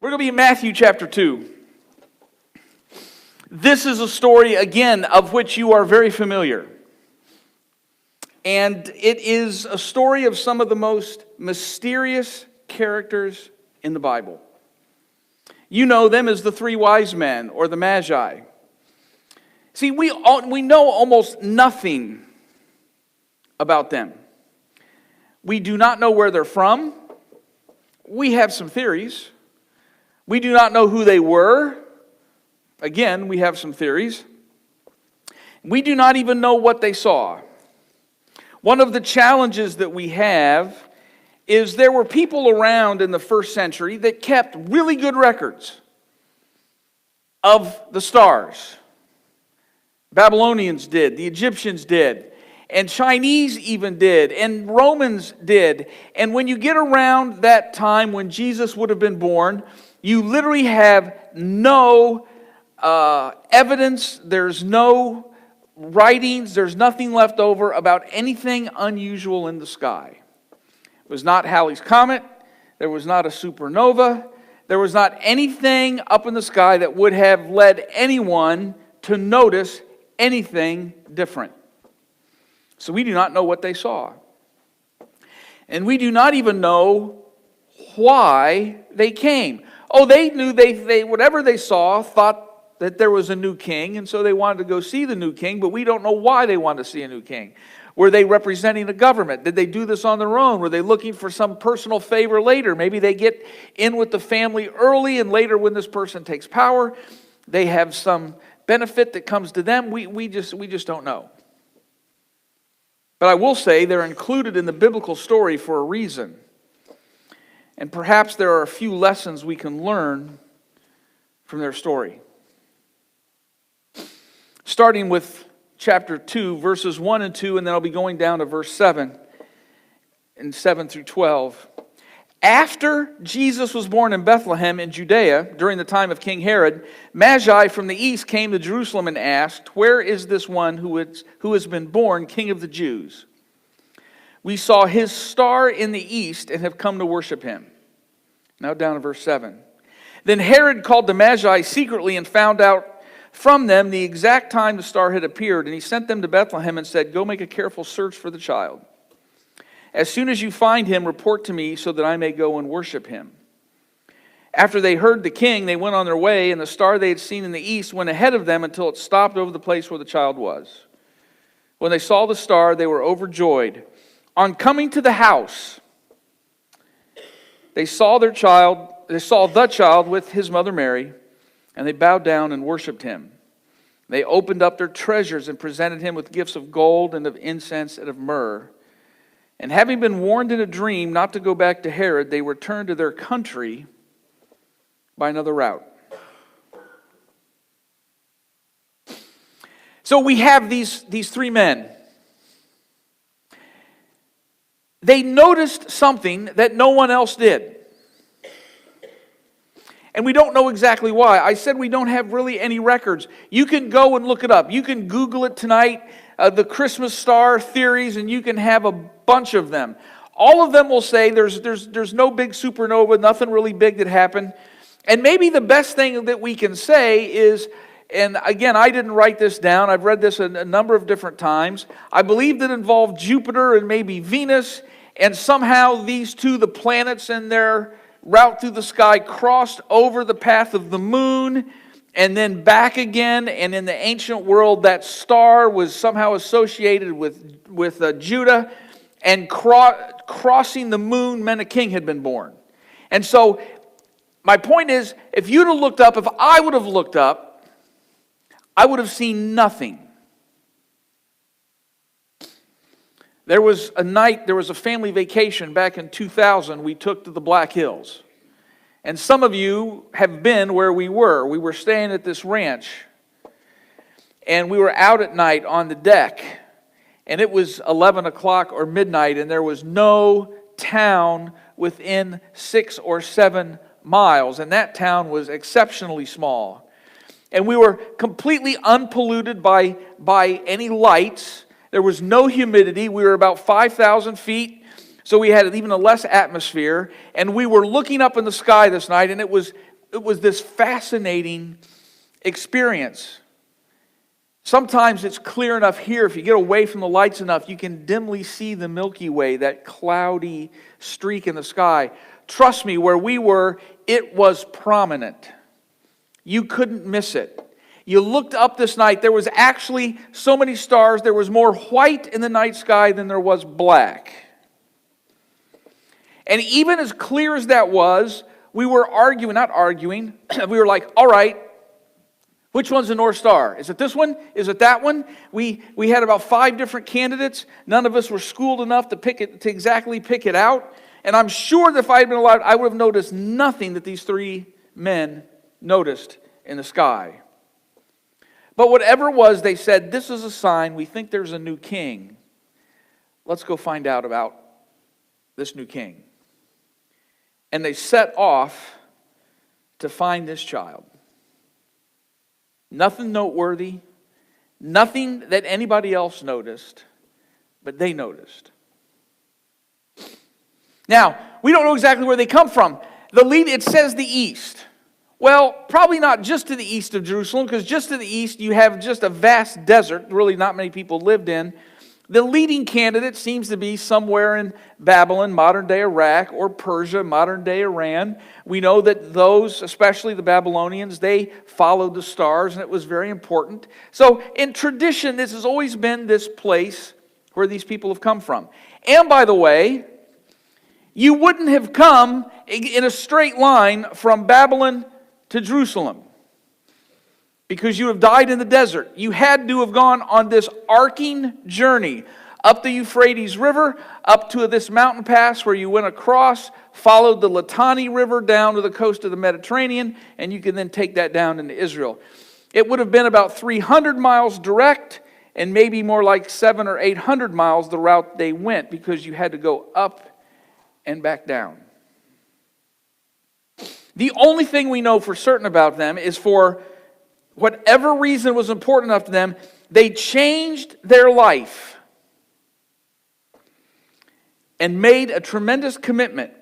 We're going to be in Matthew chapter 2. This is a story, again, of which you are very familiar. And it is a story of some of the most mysterious characters in the Bible. You know them as the three wise men, or the Magi. See, we know almost nothing about them. We do not know where they're from. We have some theories. We do not know who they were. Again, we have some theories. We do not even know what they saw. One of the challenges that we have is there were people around in the first century that kept really good records of the stars. Babylonians did, the Egyptians did, and Chinese even did, and Romans did. And when you get around that time when Jesus would have been born, you literally have no evidence, there's no writings, there's nothing left over about anything unusual in the sky. It was not Halley's Comet, there was not a supernova, there was not anything up in the sky that would have led anyone to notice anything different. So we do not know what they saw. And we do not even know why they came. Oh, they knew they whatever they saw, thought that there was a new king, and so they wanted to go see the new king, but we don't know why they wanted to see a new king. Were they representing the government? Did they do this on their own? Were they looking for some personal favor later? Maybe they get in with the family early, and later when this person takes power, they have some benefit that comes to them. We just don't know. But I will say they're included in the biblical story for a reason. And perhaps there are a few lessons we can learn from their story. Starting with chapter 2, verses 1 and 2, and then I'll be going down to verse 7, and 7 through 12. After Jesus was born in Bethlehem in Judea, during the time of King Herod, Magi from the east came to Jerusalem and asked, "Where is this one who has been born King of the Jews? We saw his star in the east and have come to worship him." Now down to verse 7. Then Herod called the Magi secretly and found out from them the exact time the star had appeared, and he sent them to Bethlehem and said, "Go make a careful search for the child. As soon as you find him, report to me so that I may go and worship him." After they heard the king, they went on their way, and the star they had seen in the east went ahead of them until it stopped over the place where the child was. When they saw the star, they were overjoyed. On coming to the house, they saw the child with his mother Mary, and they bowed down and worshipped him. They opened up their treasures and presented him with gifts of gold and of incense and of myrrh. And having been warned in a dream not to go back to Herod, they returned to their country by another route. So we have these three men. They noticed something that no one else did. And we don't know exactly why. I said we don't have really any records. You can go and look it up. You can Google it tonight, the Christmas star theories, and you can have a bunch of them. All of them will say there's no big supernova, nothing really big that happened. And maybe the best thing that we can say is, and again, I didn't write this down. I've read this a number of different times. I believe that involved Jupiter and maybe Venus, and somehow these two, the planets in their route through the sky, crossed over the path of the moon and then back again. And in the ancient world, that star was somehow associated with Judah, and crossing the moon meant a king had been born. And so my point is, if you'd have looked up, if I would have looked up, I would have seen nothing. There was a family vacation back in 2000 we took to the Black Hills. And some of you have been where we were. We were staying at this ranch. And we were out at night on the deck. And it was 11 o'clock or midnight, and there was no town within 6 or 7 miles. And that town was exceptionally small. And we were completely unpolluted by any lights. There was no humidity. We were about 5,000 feet, so we had even a less atmosphere. And we were looking up in the sky this night, and it was was this fascinating experience. Sometimes it's clear enough here, if you get away from the lights enough, you can dimly see the Milky Way, that cloudy streak in the sky. Trust me, where we were, it was prominent. You couldn't miss it. You looked up this night, there was actually so many stars, there was more white in the night sky than there was black. And even as clear as that was, we were not arguing, we were like, all right, which one's the North Star? Is it this one? Is it that one? We had about 5 different candidates. None of us were schooled enough to exactly pick it out. And I'm sure that if I had been allowed, I would have noticed nothing that these 3 men noticed in the sky. But whatever it was, they said, this is a sign. We think there's a new king. Let's go find out about this new king. And they set off to find this child. Nothing noteworthy, nothing that anybody else noticed, but they noticed. Now, we don't know exactly where they come from. It says the east. Well, probably not just to the east of Jerusalem, because just to the east you have just a vast desert, really not many people lived in. The leading candidate seems to be somewhere in Babylon, modern-day Iraq, or Persia, modern-day Iran. We know that those, especially the Babylonians, they followed the stars, and it was very important. So in tradition, this has always been this place where these people have come from. And by the way, you wouldn't have come in a straight line from Babylon to Jerusalem, because you have died in the desert. You had to have gone on this arcing journey up the Euphrates River, up to this mountain pass where you went across, followed the Litani River down to the coast of the Mediterranean, and you can then take that down into Israel. It would have been about 300 miles direct, and maybe more like 700 or 800 miles the route they went, because you had to go up and back down. The only thing we know for certain about them is, for whatever reason was important enough to them, they changed their life and made a tremendous commitment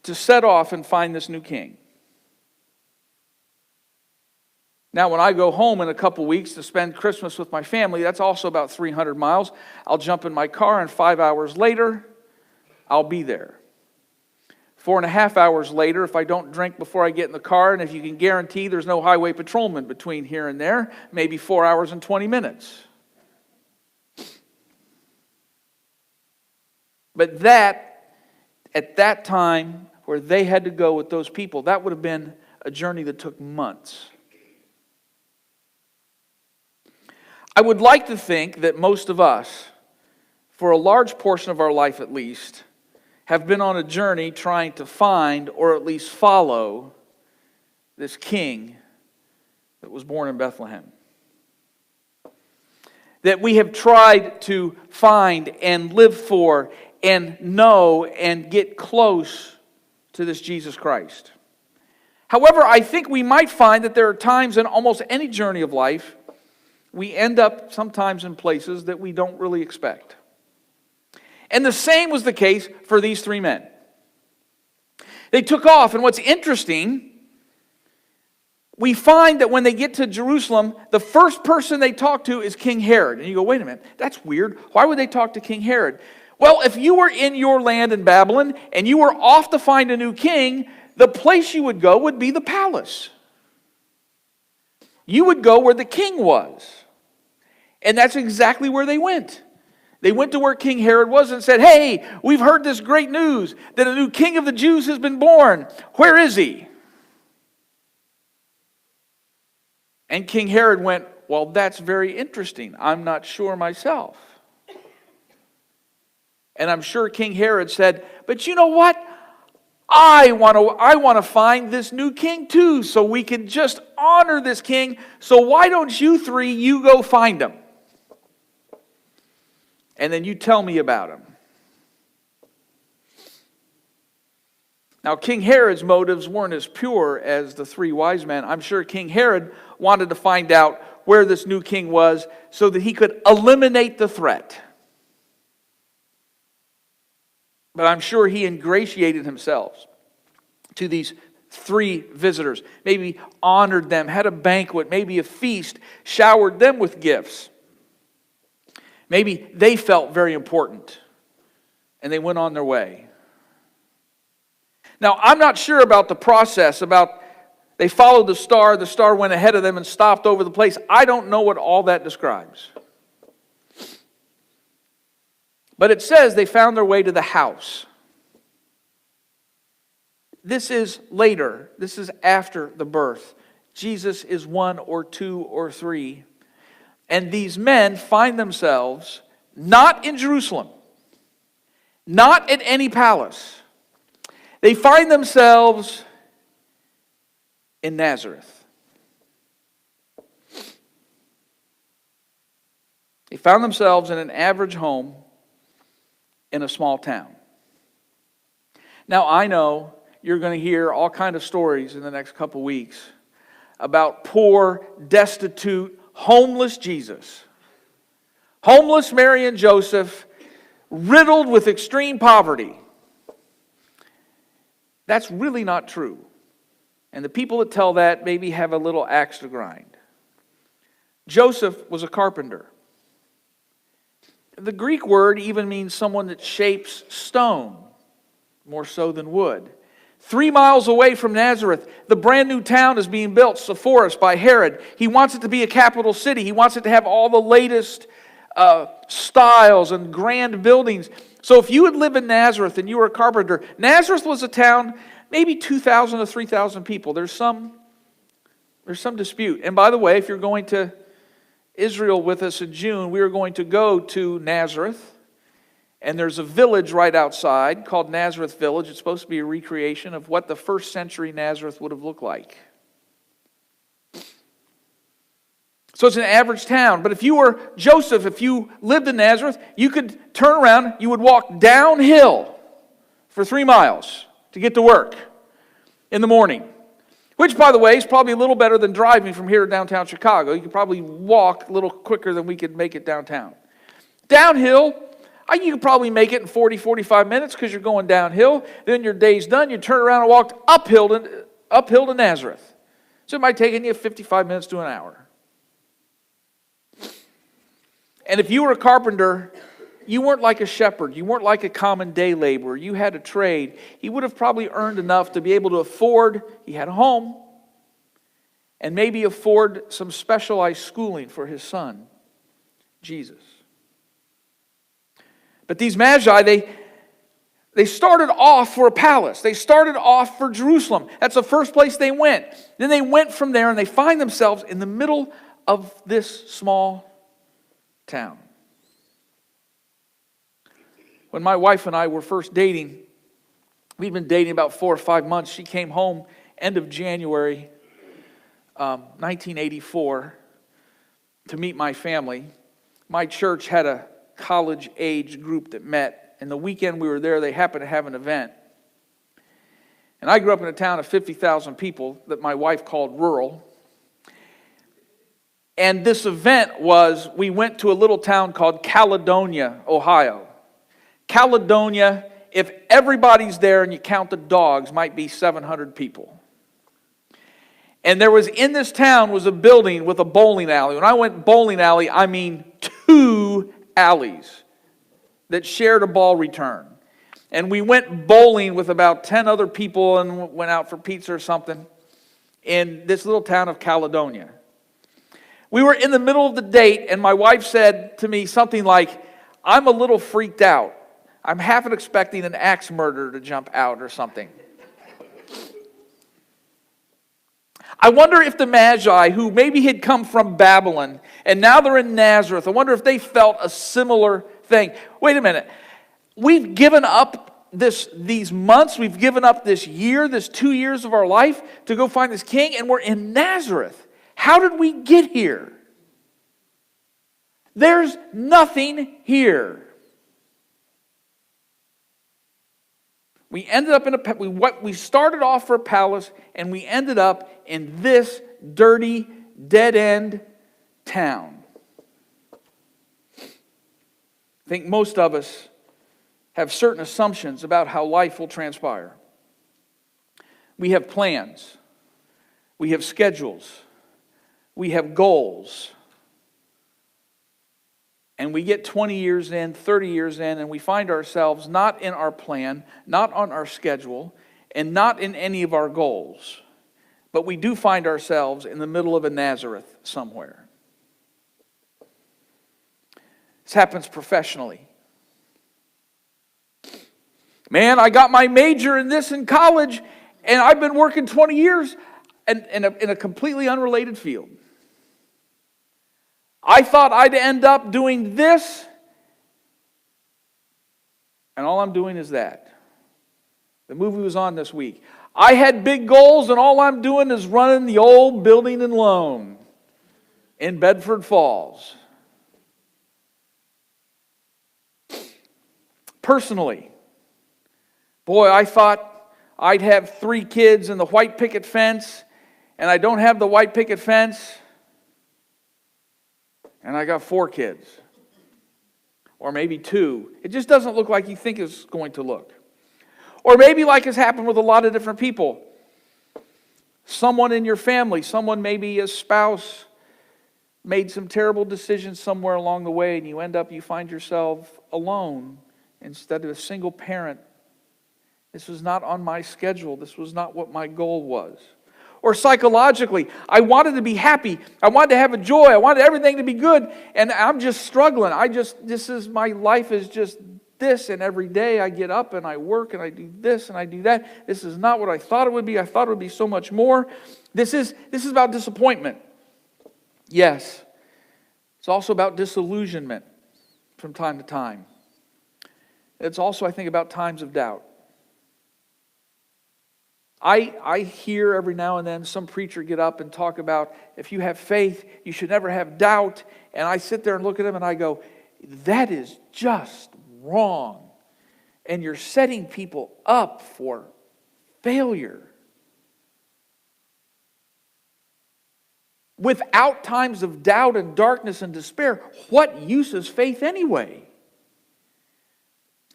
to set off and find this new king. Now, when I go home in a couple weeks to spend Christmas with my family, that's also about 300 miles. I'll jump in my car, and 5 hours later, I'll be there. 4.5 hours later, if I don't drink before I get in the car, and if you can guarantee there's no highway patrolman between here and there, maybe 4 hours and 20 minutes. But at that time, where they had to go with those people, that would have been a journey that took months. I would like to think that most of us, for a large portion of our life at least, have been on a journey trying to find, or at least follow, this king that was born in Bethlehem. That we have tried to find and live for and know and get close to this Jesus Christ. However, I think we might find that there are times in almost any journey of life, we end up sometimes in places that we don't really expect. And the same was the case for these 3 men. They took off, and what's interesting, we find that when they get to Jerusalem, the first person they talk to is King Herod. And you go, wait a minute, that's weird. Why would they talk to King Herod? Well, if you were in your land in Babylon, and you were off to find a new king, the place you would go would be the palace. You would go where the king was. And that's exactly where they went. They went to where King Herod was and said, hey, we've heard this great news that a new king of the Jews has been born. Where is he? And King Herod went, well, that's very interesting. I'm not sure myself. And I'm sure King Herod said, but you know what? I want to find this new king too, so we can just honor this king. So why don't you 3, you go find him? And then you tell me about him. Now, King Herod's motives weren't as pure as the 3 wise men. I'm sure King Herod wanted to find out where this new king was so that he could eliminate the threat. But I'm sure he ingratiated himself to these 3 visitors, maybe honored them, had a banquet, maybe a feast, showered them with gifts. Maybe they felt very important and they went on their way. Now, I'm not sure about the process, about they followed the star went ahead of them and stopped over the place. I don't know what all that describes. But it says they found their way to the house. This is later. This is after the birth. Jesus is 1 or 2 or 3. And these men find themselves not in Jerusalem, not at any palace. They find themselves in Nazareth. They found themselves in an average home in a small town. Now, I know you're going to hear all kinds of stories in the next couple weeks about poor, destitute, homeless Jesus. Homeless Mary and Joseph, riddled with extreme poverty. That's really not true. And the people that tell that maybe have a little axe to grind. Joseph was a carpenter. The Greek word even means someone that shapes stone, more so than wood. 3 miles away from Nazareth, the brand new town is being built, Sepphoris, by Herod. He wants it to be a capital city. He wants it to have all the latest styles and grand buildings. So if you would live in Nazareth and you were a carpenter, Nazareth was a town, maybe 2,000 to 3,000 people. There's some dispute. And by the way, if you're going to Israel with us in June, we are going to go to Nazareth. And there's a village right outside called Nazareth Village. It's supposed to be a recreation of what the first century Nazareth would have looked like. So it's an average town. But if you were Joseph, if you lived in Nazareth, you could turn around, you would walk downhill for 3 miles to get to work in the morning. Which, by the way, is probably a little better than driving from here to downtown Chicago. You could probably walk a little quicker than we could make it downtown. Downhill, you could probably make it in 40, 45 minutes because you're going downhill. Then your day's done. You turn around and walk uphill to Nazareth. So it might take you 55 minutes to an hour. And if you were a carpenter, you weren't like a shepherd. You weren't like a common day laborer. You had a trade. He would have probably earned enough to be able to afford, he had a home, and maybe afford some specialized schooling for his son, Jesus. But these Magi, they started off for a palace. They started off for Jerusalem. That's the first place they went. Then they went from there and they find themselves in the middle of this small town. When my wife and I were first dating, we'd been dating about 4 or 5 months. She came home end of January 1984 to meet my family. My church had a college-age group that met, and the weekend we were there, they happened to have an event. And I grew up in a town of 50,000 people that my wife called rural. And this event was, we went to a little town called Caledonia, Ohio. Caledonia, if everybody's there and you count the dogs, might be 700 people. And there was, in this town, was a building with a bowling alley. When I went bowling alley, I mean 2 alleys that shared a ball return. And we went bowling with about 10 other people and went out for pizza or something in this little town of Caledonia. We were in the middle of the date, and my wife said to me something like, "I'm a little freaked out. I'm half expecting an axe murderer to jump out or something." I wonder if the Magi, who maybe had come from Babylon, and now they're in Nazareth, I wonder if they felt a similar thing. Wait a minute. We've given up these months, we've given up this year, this 2 years of our life to go find this king, and we're in Nazareth. How did we get here? There's nothing here. We ended up we started off for a palace, and we ended up in this dirty, dead-end town. I think most of us have certain assumptions about how life will transpire. We have plans. We have schedules. We have goals. And we get 20 years in, 30 years in, and we find ourselves not in our plan, not on our schedule, and not in any of our goals. But we do find ourselves in the middle of a Nazareth somewhere. This happens professionally. Man, I got my major in this in college, and I've been working 20 years in a completely unrelated field. I thought I'd end up doing this, and all I'm doing is that. The movie was on this week. I had big goals, and all I'm doing is running the old building and loan in Bedford Falls. Personally, boy, I thought I'd have 3 kids in the white picket fence, and I don't have the white picket fence, and I got 4 kids. Or maybe 2. It just doesn't look like you think it's going to look. Or maybe like has happened with a lot of different people. Someone in your family, someone maybe a spouse, made some terrible decisions somewhere along the way, and you find yourself alone instead of a single parent. This was not on my schedule. This was not what my goal was. Or psychologically, I wanted to be happy. I wanted to have a joy. I wanted everything to be good. And I'm just struggling. My life is just this. And every day I get up and I work and I do this and I do that. This is not what I thought it would be. I thought it would be so much more. This is about disappointment. Yes. It's also about disillusionment from time to time. It's also, I think, about times of doubt. I hear every now and then some preacher get up and talk about if you have faith, you should never have doubt. And I sit there and look at him and I go, that is just wrong. And you're setting people up for failure. Without times of doubt and darkness and despair, what use is faith anyway?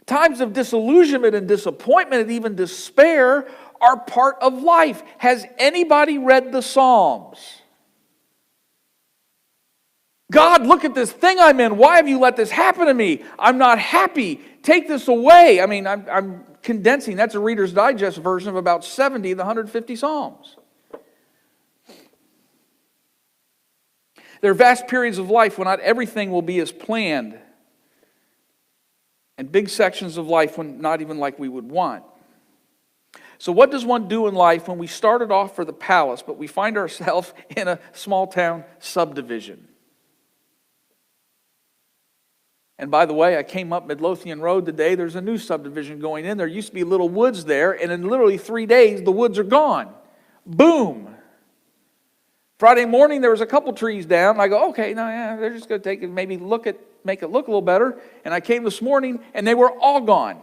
Times of disillusionment and disappointment and even despair are part of life. Has anybody read the Psalms? God, look at this thing I'm in. Why have you let this happen to me? I'm not happy. Take this away. I mean, I'm condensing. That's a Reader's Digest version of about 70 of the 150 Psalms. There are vast periods of life when not everything will be as planned. And big sections of life when not even like we would want. So what does one do in life when we started off for the palace, but we find ourselves in a small town subdivision? And by the way, I came up Midlothian Road today. There's a new subdivision going in. There used to be little woods there, and in literally 3 days, the woods are gone. Boom! Friday morning, there was a couple trees down. And I go, okay, no, yeah, they're just going to take it, maybe make it look a little better. And I came this morning, and they were all gone.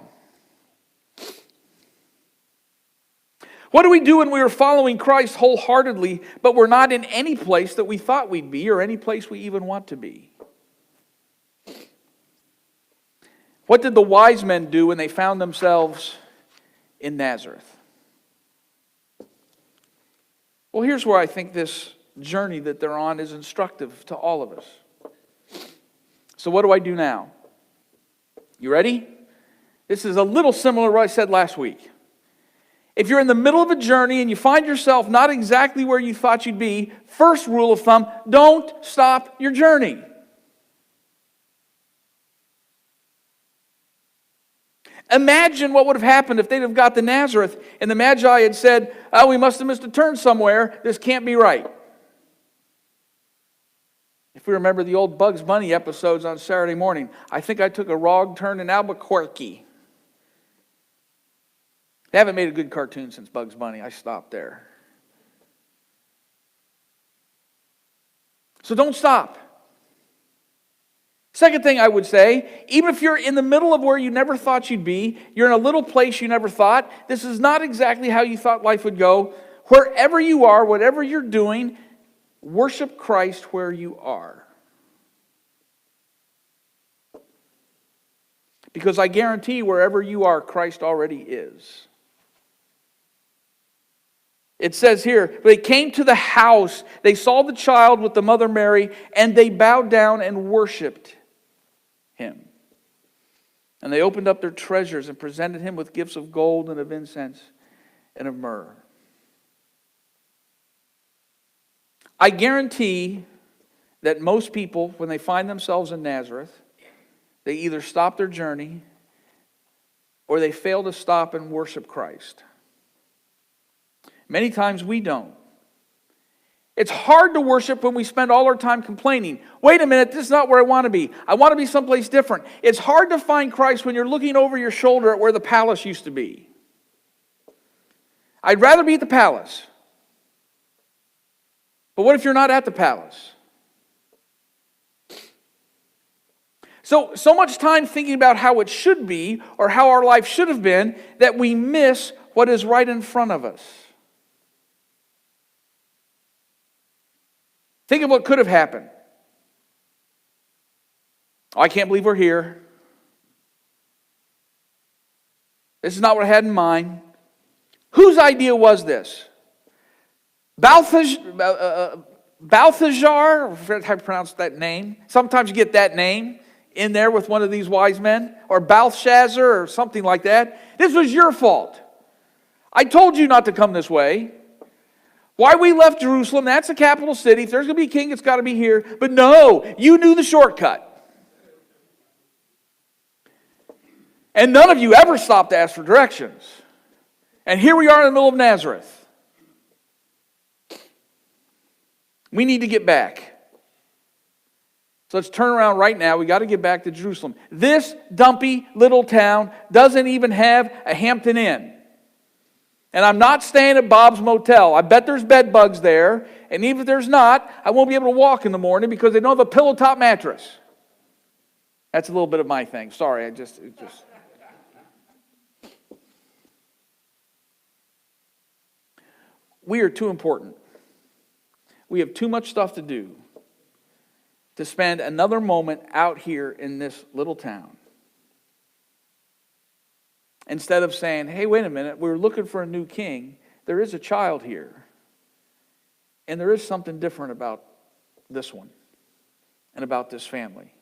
What do we do when we are following Christ wholeheartedly, but we're not in any place that we thought we'd be or any place we even want to be? What did the wise men do when they found themselves in Nazareth? Well, here's where I think this journey that they're on is instructive to all of us. So what do I do now? You ready? This is a little similar to what I said last week. If you're in the middle of a journey and you find yourself not exactly where you thought you'd be, first rule of thumb, don't stop your journey. Imagine what would have happened if they'd have got to Nazareth and the Magi had said, oh, we must have missed a turn somewhere. This can't be right. If we remember the old Bugs Bunny episodes on Saturday morning, I think I took a wrong turn in Albuquerque. They haven't made a good cartoon since Bugs Bunny. I stopped there. So don't stop. Second thing I would say, even if you're in the middle of where you never thought you'd be, you're in a little place you never thought, this is not exactly how you thought life would go. Wherever you are, whatever you're doing, worship Christ where you are. Because I guarantee wherever you are, Christ already is. It says here, they came to the house, they saw the child with the mother Mary, and they bowed down and worshiped him. And they opened up their treasures and presented him with gifts of gold and of incense and of myrrh. I guarantee that most people, when they find themselves in Nazareth, they either stop their journey or they fail to stop and worship Christ. Many times we don't. It's hard to worship when we spend all our time complaining. Wait a minute, this is not where I want to be. I want to be someplace different. It's hard to find Christ when you're looking over your shoulder at where the palace used to be. I'd rather be at the palace. But what if you're not at the palace? So much time thinking about how it should be or how our life should have been that we miss what is right in front of us. Think of what could have happened. Oh, I can't believe we're here. This is not what I had in mind. Whose idea was this? Balthazar, I forget how to pronounce that name. Sometimes you get that name in there with one of these wise men. Or Belshazzar or something like that. This was your fault. I told you not to come this way. Why we left Jerusalem, that's the capital city. If there's going to be a king, it's got to be here. But no, you knew the shortcut. And none of you ever stopped to ask for directions. And here we are in the middle of Nazareth. We need to get back. So let's turn around right now. We got to get back to Jerusalem. This dumpy little town doesn't even have a Hampton Inn. And I'm not staying at Bob's Motel. I bet there's bed bugs there. And even if there's not, I won't be able to walk in the morning because they don't have a pillow top mattress. That's a little bit of my thing. Sorry, it just... We are too important. We have too much stuff to do to spend another moment out here in this little town. Instead of saying, hey, wait a minute, we're looking for a new king. There is a child here. And there is something different about this one and about this family.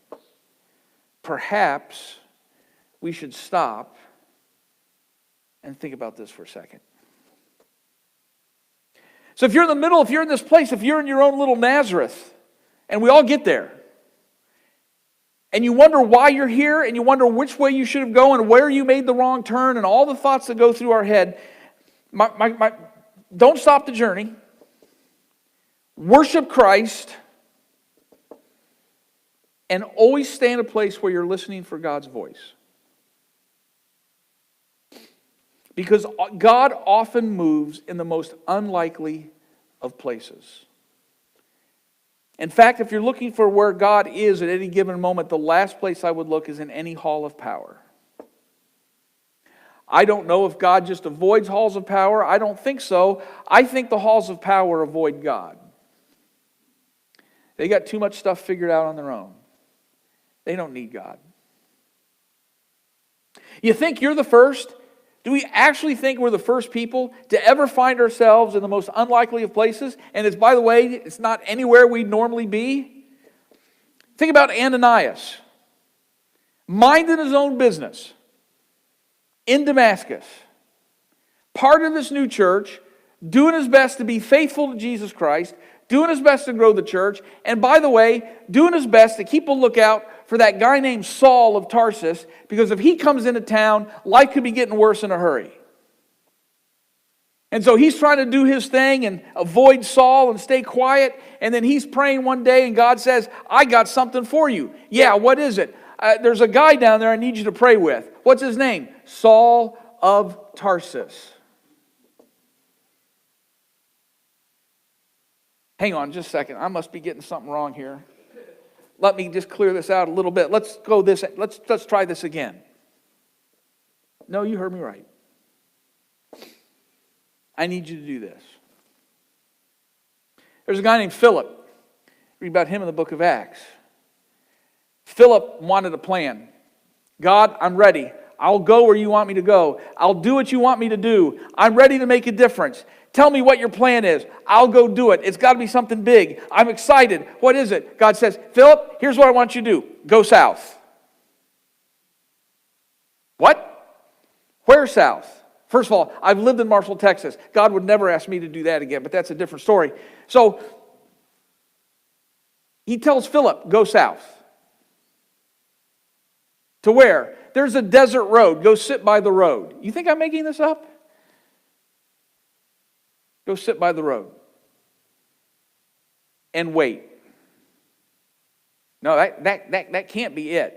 Perhaps we should stop and think about this for a second. So if you're in the middle, if you're in this place, if you're in your own little Nazareth, and we all get there, and you wonder why you're here, and you wonder which way you should have gone, and where you made the wrong turn, and all the thoughts that go through our head, don't stop the journey. Worship Christ, and always stay in a place where you're listening for God's voice. Because God often moves in the most unlikely of places. In fact, if you're looking for where God is at any given moment, the last place I would look is in any hall of power. I don't know if God just avoids halls of power. I don't think so. I think the halls of power avoid God. They got too much stuff figured out on their own. They don't need God. You think you're the first? Do we actually think we're the first people to ever find ourselves in the most unlikely of places? And it's, by the way, it's not anywhere we'd normally be. Think about Ananias. Minding his own business in Damascus. Part of this new church, doing his best to be faithful to Jesus Christ, doing his best to grow the church, and by the way, doing his best to keep a lookout for that guy named Saul of Tarsus, because if he comes into town, life could be getting worse in a hurry. And so he's trying to do his thing and avoid Saul and stay quiet, and then he's praying one day and God says, I got something for you. Yeah, what is it? There's a guy down there I need you to pray with. What's his name? Saul of Tarsus. Hang on just a second. I must be getting something wrong here. Let me just clear this out a little bit. Let's try this again. No, you heard me right. I need you to do this. There's a guy named Philip. Read about him in the book of Acts. Philip wanted a plan. God, I'm ready. I'll go where you want me to go. I'll do what you want me to do. I'm ready to make a difference. Tell me what your plan is. I'll go do it. It's got to be something big. I'm excited. What is it? God says, Philip, here's what I want you to do. Go south. What? Where south? First of all, I've lived in Marshall, Texas. God would never ask me to do that again, but that's a different story. So, he tells Philip, go south. To where? There's a desert road. Go sit by the road. You think I'm making this up? Go sit by the road. And wait. No, that can't be it.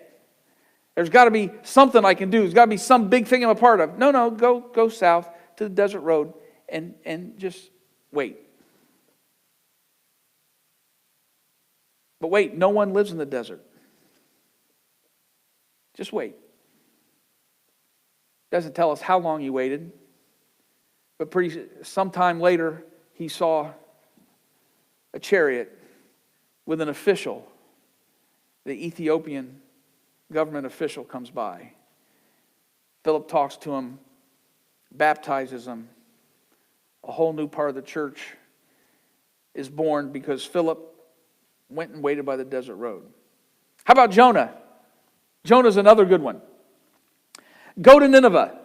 There's got to be something I can do. There's got to be some big thing I'm a part of. No, go south to the desert road and just wait. But wait, no one lives in the desert. Just wait. Doesn't tell us how long he waited. But sometime later, he saw a chariot with an official. The Ethiopian government official comes by. Philip talks to him, baptizes him. A whole new part of the church is born because Philip went and waited by the desert road. How about Jonah? Jonah's another good one. Go to Nineveh,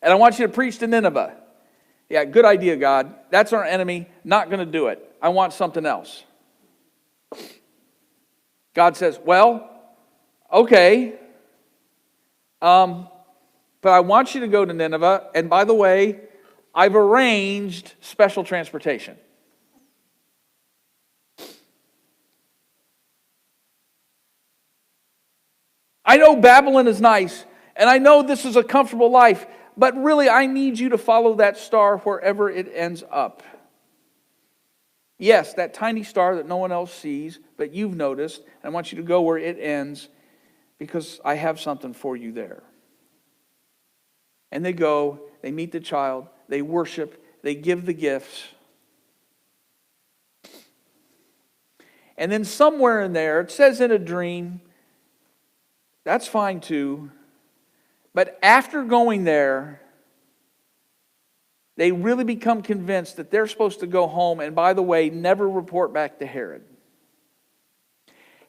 and I want you to preach to Nineveh. Yeah, good idea, God. That's our enemy. Not going to do it. I want something else. God says, well, okay, but I want you to go to Nineveh, and by the way, I've arranged special transportation. I know Babylon is nice, and I know this is a comfortable life, but really I need you to follow that star wherever it ends up. Yes, that tiny star that no one else sees, but you've noticed, and I want you to go where it ends because I have something for you there. And they go, they meet the child, they worship, they give the gifts. And then somewhere in there, it says in a dream, that's fine too. But after going there, they really become convinced that they're supposed to go home and, by the way, never report back to Herod.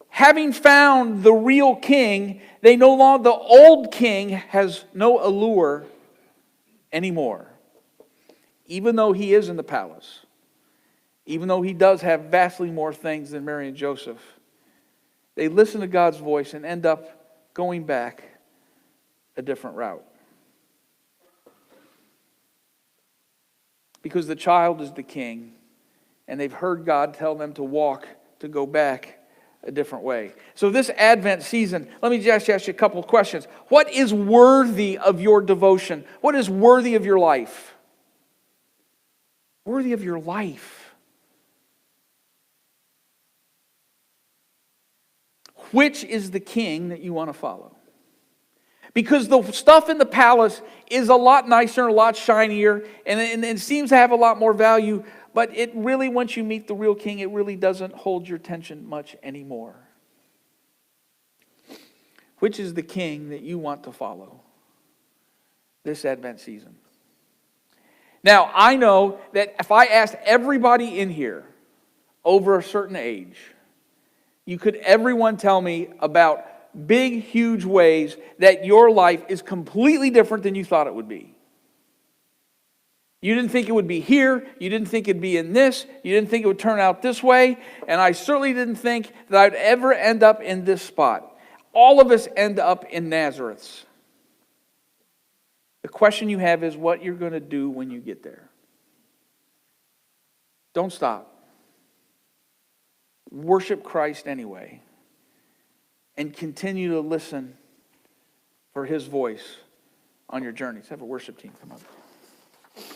Having found the real king, the old king has no allure anymore. Even though he is in the palace. Even though he does have vastly more things than Mary and Joseph. They listen to God's voice and end up going back a different route. Because the child is the king, and they've heard God tell them to go back a different way. So this Advent season, let me just ask you a couple of questions. What is worthy of your devotion? What is worthy of your life? Worthy of your life. Which is the king that you want to follow? Because the stuff in the palace is a lot nicer and a lot shinier, and it seems to have a lot more value, but it really, once you meet the real king, it really doesn't hold your attention much anymore. Which is the king that you want to follow this Advent season? Now, I know that if I asked everybody in here over a certain age, everyone tell me about big, huge ways that your life is completely different than you thought it would be. You didn't think it would be here. You didn't think it'd be in this. You didn't think it would turn out this way. And I certainly didn't think that I'd ever end up in this spot. All of us end up in Nazareth. The question you have is what you're going to do when you get there. Don't stop. Worship Christ anyway. And continue to listen for His voice on your journey. Let's have a worship team come up.